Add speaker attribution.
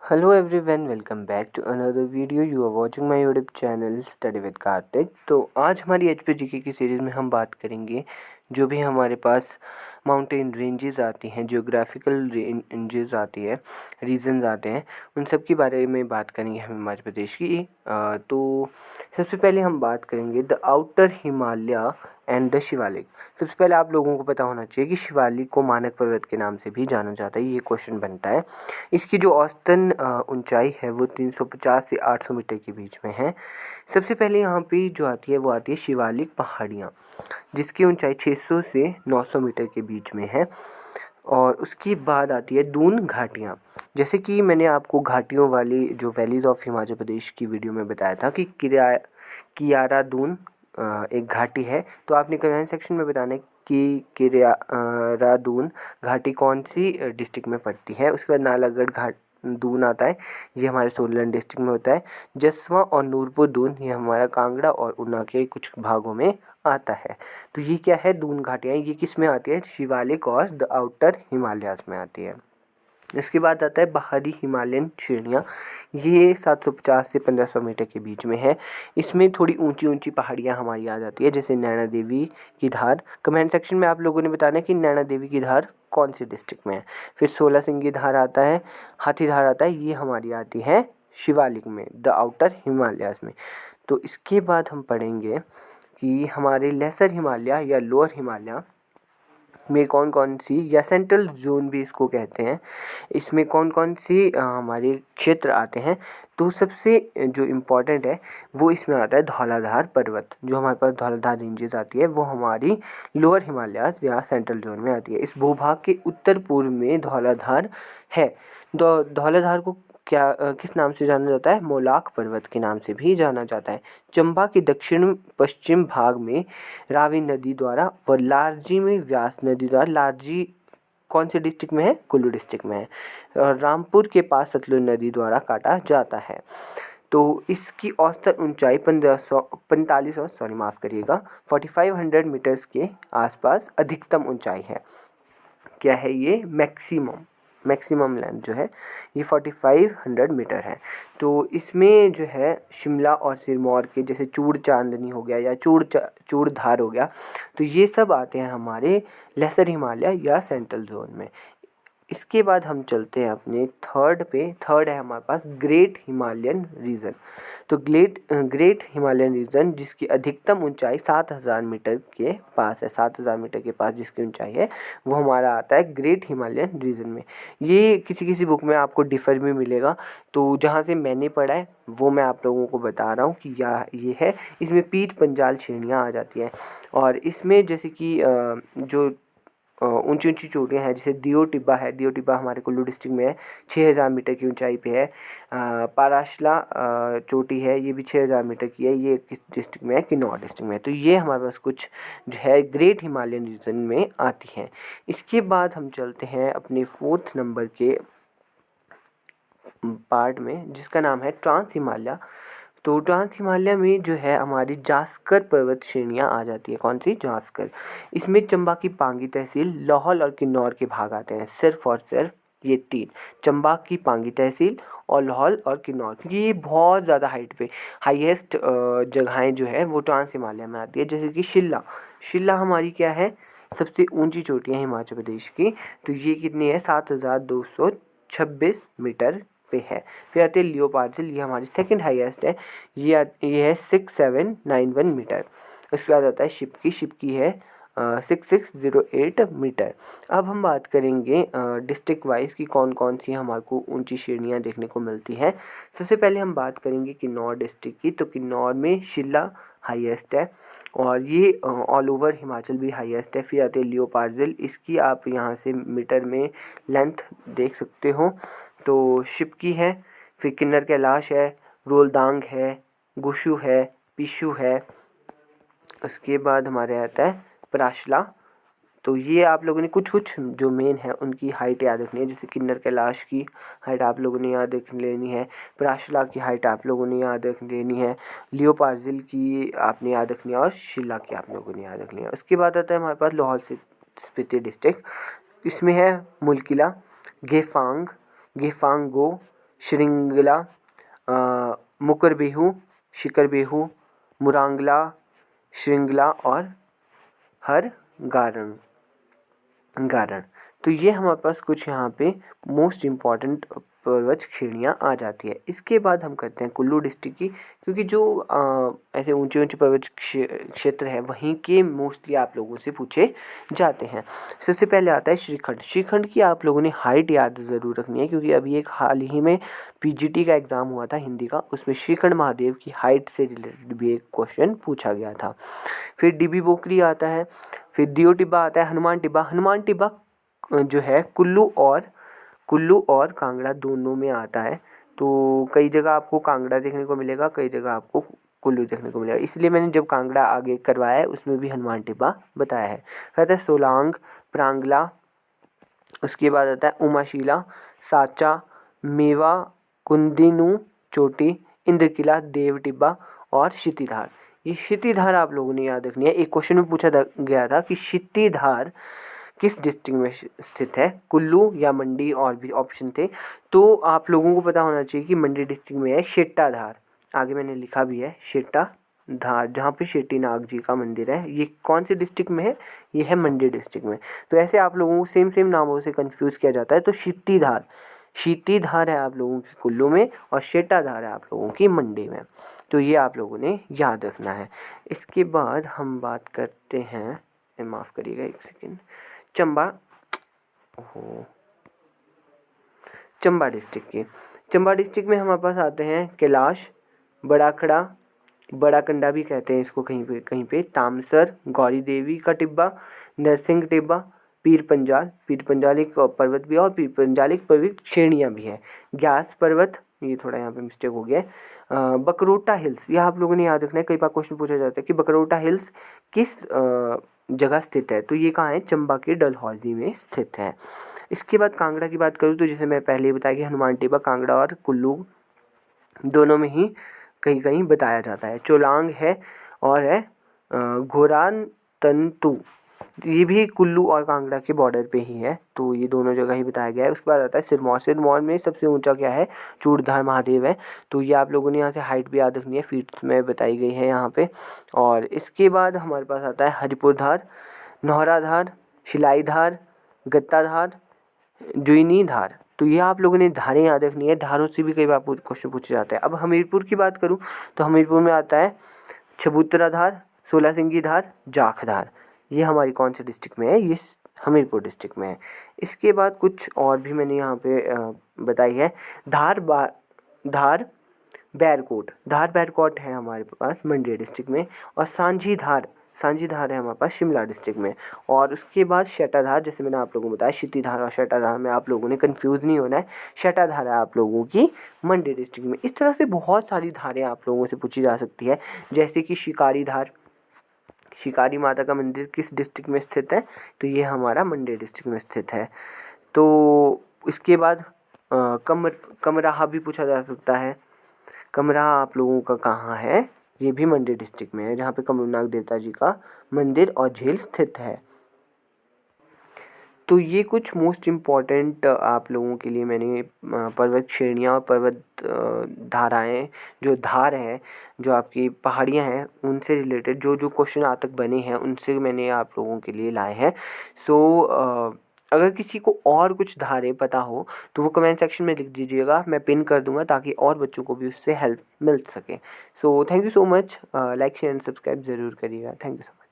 Speaker 1: Hello everyone, welcome back to another video. You are watching my YouTube channel Study with Karthik. तो आज हमारी HP GK की series में हम बात करेंगे जो भी हमारे पास माउंटेन रेंजेस आती हैं, जियोग्राफिकल रेंजेस आती है, रीजन्स आते हैं, उन सब के बारे में बात करेंगे हम मध्य प्रदेश की। तो सबसे पहले हम बात करेंगे the outer Himalaya and the Shivalik. सबसे पहले आप लोगों को पता होना चाहिए कि शिवालिक को मानक पर्वत के नाम से भी जाना जाता है। ये क्वेश्चन बनता है। इसकी जो औसतन ऊंचाई है वो 350 से 800 मीटर के बीच में है। सबसे पहले यहाँ पे जो आती है वो आती है शिवालिक पहाड़ियाँ, जिसकी ऊंचाई 600 से 900 मीटर के बीच में है। और उसके बाद आती है दून घाटियाँ। जैसे कि मैंने आपको घाटियों वाली जो वैलीज ऑफ हिमाचल प्रदेश की वीडियो में बताया था कि कियारा दून एक घाटी है। तो आपने कमेंट सेक्शन में बताना है कि कियारादून घाटी कौन सी डिस्ट्रिक्ट में पड़ती है। उसके बाद नालागढ़ घाट दून आता है, ये हमारे सोलन डिस्ट्रिक्ट में होता है। जसवा और नूरपुर दून ये हमारा कांगड़ा और ऊना के कुछ भागों में आता है। तो ये क्या है, दून घाटियाँ, ये किस में आती है, शिवालिक और द आउटर हिमालयाज में आती है। इसके बाद आता है बाहरी हिमालयन श्रेणियाँ। ये 750 से 1500 मीटर के बीच में है। इसमें थोड़ी ऊंची ऊंची पहाड़ियाँ हमारी आ जाती है, जैसे नैना देवी की धार। कमेंट सेक्शन में आप लोगों ने बताना है कि नैना देवी की धार कौन सी डिस्ट्रिक्ट में है। फिर 16 सिंगी धार आता है, हाथी धार आता है, ये हमारी आती है शिवालिक में, द आउटर हिमालयाज में। तो इसके बाद हम पढ़ेंगे कि हमारे लेसर हिमालय या लोअर हिमालय में कौन कौन सी, या सेंट्रल जोन भी इसको कहते हैं, इसमें कौन कौन सी हमारे क्षेत्र आते हैं। तो सबसे जो इम्पोर्टेंट है वो इसमें आता है धौलाधार पर्वत। जो हमारे पास धौलाधार रेंजेस आती है वो हमारी लोअर हिमालयाज या सेंट्रल जोन में आती है। इस भूभाग के उत्तर पूर्व में धौलाधार है। धौलाधार को क्या किस नाम से जाना जाता है, मोलाक पर्वत के नाम से भी जाना जाता है। चंबा के दक्षिण पश्चिम भाग में रावी नदी द्वारा व लारजी में व्यास नदी द्वारा, लारजी कौन से डिस्ट्रिक्ट में है, कुल्लू डिस्ट्रिक्ट में है, और रामपुर के पास सतलुज नदी द्वारा काटा जाता है। तो इसकी औसतन ऊंचाई 4500 सॉरी माफ़ करिएगा 4500 मीटर्स के आसपास अधिकतम ऊंचाई है। क्या है ये, मैक्सिमम लेंथ जो है ये 4500 मीटर है। तो इसमें जो है शिमला और सिरमौर के जैसे चूड़ चांदनी हो गया या चूड़धार हो गया, तो ये सब आते हैं हमारे लेसर हिमालय या सेंट्रल जोन में। इसके बाद हम चलते हैं अपने थर्ड पे। थर्ड है हमारे पास ग्रेट हिमालयन रीजन। तो ग्रेट हिमालयन रीजन जिसकी अधिकतम ऊंचाई 7000 मीटर के पास है, 7000 मीटर के पास जिसकी ऊंचाई है वो हमारा आता है ग्रेट हिमालयन रीजन में। ये किसी किसी बुक में आपको डिफर भी मिलेगा। तो जहाँ से मैंने पढ़ा है वो मैं आप लोगों को बता रहा हूँ कि ये है। इसमें पीठ पंजाल श्रेणियाँ आ जाती हैं। और इसमें जैसे कि जो ऊंची ऊंची चोटियाँ हैं, जैसे दियो टिब्बा है, दियो टिब्बा हमारे कुल्लू डिस्ट्रिक्ट में है, 6000 मीटर की ऊंचाई पे है। पाराशला चोटी है, ये भी 6000 मीटर की है, ये किस डिस्ट्रिक्ट में है, किन्नौर डिस्ट्रिक्ट में है। तो ये हमारे पास कुछ जो है ग्रेट हिमालयन रीजन में आती हैं। इसके बाद हम चलते हैं अपने 4th नंबर के पार्ट में, जिसका नाम है ट्रांस हिमालय। तो ट्रांस हिमालय में जो है हमारी जास्कर पर्वत श्रेणियाँ आ जाती है। कौन सी, जास्कर। इसमें चंबा की पांगी तहसील, लाहौल और किन्नौर के भाग आते हैं, सिर्फ और सिर्फ ये 3, चंबा की पांगी तहसील और लाहौल और किन्नौर, क्योंकि ये बहुत ज़्यादा हाइट पे हाईएस्ट जगहें जो है वो ट्रांस हिमालय में आती है। जैसे कि शिल्ला हमारी क्या है, सबसे ऊंची चोटी है हिमाचल प्रदेश की। तो ये कितनी है, 7226 मीटर पे है। फिर आते हैं लियोपार्जिल, ये हमारी सेकंड हाईएस्ट है, ये है 6791 मीटर। उसके बाद आता है शिपकी है 6608 मीटर। अब हम बात करेंगे डिस्ट्रिक्ट वाइज की कौन कौन सी हमारे को ऊंची श्रेणियाँ देखने को मिलती हैं। सबसे पहले हम बात करेंगे किन्नौर डिस्ट्रिक्ट की। तो किन्नौर में शिल्ला हाईएस्ट है और ये ऑल ओवर हिमाचल भी हाईएस्ट है। फिर आते हैं लियोपार्जिल, इसकी आप यहाँ से मीटर में लेंथ देख सकते हो। तो शिपकी है, फिर किन्नर कैलाश है, रोलदांग है, गुशु है, पिशु है। उसके बाद हमारे आता है पराशला। तो ये आप लोगों ने कुछ कुछ जो मेन है उनकी हाइट याद रखनी है। जैसे किन्नर कैलाश की हाइट आप लोगों ने याद रख लेनी है, पराशला की हाइट आप लोगों ने याद रख लेनी है, लियोपार्जिल की आपने याद रखनी है और शिला की आप लोगों ने याद रखनी है। उसके बाद आता है हमारे पास लाहौल स्पीति डिस्ट्रिक्ट। इसमें है मुल्किला, गेफांग, गेफांगो, श्रृंगला, मुकरबेहू, शिकरबेहू, मुरांगला, श्रृंगला और हर गारण। तो ये हमारे पास कुछ यहाँ पे मोस्ट इम्पॉर्टेंट पर्वत श्रेणियाँ आ जाती है। इसके बाद हम करते हैं कुल्लू डिस्ट्रिक्ट की, क्योंकि जो ऐसे ऊंचे ऊंचे पर्वत क्षेत्र है वहीं के मोस्टली आप लोगों से पूछे जाते हैं। सबसे पहले आता है श्रीखंड। श्रीखंड की आप लोगों ने हाइट याद ज़रूर रखनी है, क्योंकि अभी एक हाल ही में पीजीटी का एग्ज़ाम हुआ था हिंदी का, उसमें श्रीखंड महादेव की हाइट से रिलेटेड भी एक क्वेश्चन पूछा गया था। फिर डिबी बोकरी आता है, फिर दियो टिब्बा आता है, हनुमान टिब्बा। हनुमान टिब्बा जो है कुल्लू और कांगड़ा दोनों में आता है। तो कई जगह आपको कांगड़ा देखने को मिलेगा, कई जगह आपको कुल्लू देखने को मिलेगा, इसलिए मैंने जब कांगड़ा आगे करवाया है उसमें भी हनुमान टिब्बा बताया है। फिर आता है सोलांग, प्रांगला, उसके बाद आता है उमाशिला, साचा, मेवा, कुंदिनू चोटी, इंद्रकिला, देव टिब्बा और क्षितिधार। ये क्षितिधार आप लोगों ने याद रखनी है। एक क्वेश्चन में पूछा गया था कि क्षितिधार किस डिस्ट्रिक्ट में स्थित है, कुल्लू या मंडी, और भी ऑप्शन थे। तो आप लोगों को पता होना चाहिए कि मंडी डिस्ट्रिक्ट में है शेट्टाधार। आगे मैंने लिखा भी है शेट्टाधार, जहाँ पे शेट्टीनाग जी का मंदिर है। ये कौन से डिस्ट्रिक्ट में है, ये है मंडी डिस्ट्रिक्ट में। तो ऐसे आप लोगों को सेम नामों से कंफ्यूज किया जाता है। तो क्षितिधार है आप लोगों की कुल्लू में और शेट्टाधार है आप लोगों की मंडी में। तो ये आप लोगों ने याद रखना है। इसके बाद हम बात करते हैं, माफ़ करिएगा एक सेकेंड, चंबा डिस्ट्रिक्ट की। चंबा डिस्ट्रिक्ट में हमारे पास आते हैं कैलाश, बड़ा खड़ा, बड़ा कंडा भी कहते हैं इसको कहीं पे, तामसर, गौरी देवी का टिब्बा, नरसिंह टिब्बा, पीर पंजाल एक पर्वत भी है और पीर पंजाल एक पर्वत श्रेणियाँ भी है। ग्यास पर्वत, ये थोड़ा यहाँ पे मिस्टेक हो गया है। बकरोटा हिल्स, यह आप लोगों ने याद रखना है, कई बार क्वेश्चन पूछा जाता है कि बकरोटा हिल्स किस जगह स्थित है। तो ये कहाँ है, चंबा के डलहौजी में स्थित है। इसके बाद कांगड़ा की बात करूँ तो जैसे मैं पहले ही बताया कि हनुमान टिब्बा कांगड़ा और कुल्लू दोनों में ही कहीं कहीं बताया जाता है। चोलांग है और है घोरान तंतु, ये भी कुल्लू और कांगड़ा के बॉर्डर पे ही है, तो ये दोनों जगह ही बताया गया है। उसके बाद आता है सिरमौर में सबसे ऊंचा क्या है, चूड़धार महादेव है। तो ये आप लोगों ने यहाँ से हाइट भी याद रखनी है, फीट्स में बताई गई है यहाँ पे। और इसके बाद हमारे पास आता है हरिपुरधार, नौहराधार, शिलाईधार, गत्ताधार, जुइनीधार। तो ये आप लोगों ने धारें याद रखनी है, धारों से भी कई बार क्वेश्चन पूछे जाते हैं। अब हमीरपुर की बात करूँ तो हमीरपुर में आता है चबूतराधार, सोलासिंगी धार, जाखधार। ये हमारी कौन से डिस्ट्रिक्ट में है, ये हमीरपुर डिस्ट्रिक्ट में है। इसके बाद कुछ और भी मैंने यहाँ पे बताई है। धार बैरकोट है हमारे पास मंडी डिस्ट्रिक्ट में, और सांझीधार है हमारे पास शिमला डिस्ट्रिक्ट में। और उसके बाद शेटाधार, जैसे मैंने आप लोगों को बताया क्षितिधार और शेटाधार में आप लोगों ने कंफ्यूज नहीं होना है, शेटाधार है आप लोगों की मंडी डिस्ट्रिक्ट में। इस तरह से बहुत सारी धारें आप लोगों से पूछी जा सकती है, जैसे कि शिकारी माता का मंदिर किस डिस्ट्रिक्ट में स्थित है, तो ये हमारा मंडी डिस्ट्रिक्ट में स्थित है। तो इसके बाद कमराहा भी पूछा जा सकता है। कमराहा आप लोगों का कहाँ है, ये भी मंडी डिस्ट्रिक्ट में है, जहाँ पे कमरूनाग देवता जी का मंदिर और झील स्थित है। तो ये कुछ मोस्ट इम्पॉर्टेंट आप लोगों के लिए मैंने पर्वत श्रेणियाँ और पर्वत धाराएँ, जो धार है, जो आपकी पहाड़ियाँ हैं, उनसे रिलेटेड जो जो क्वेश्चन आज तक बने हैं उनसे मैंने आप लोगों के लिए लाए हैं। सो अगर किसी को और कुछ धारें पता हो तो वो कमेंट सेक्शन में लिख दीजिएगा, मैं पिन कर दूंगा ताकि और बच्चों को भी उससे हेल्प मिल सके। So thank you so much, like share and subscribe ज़रूर करिएगा। Thank you so much.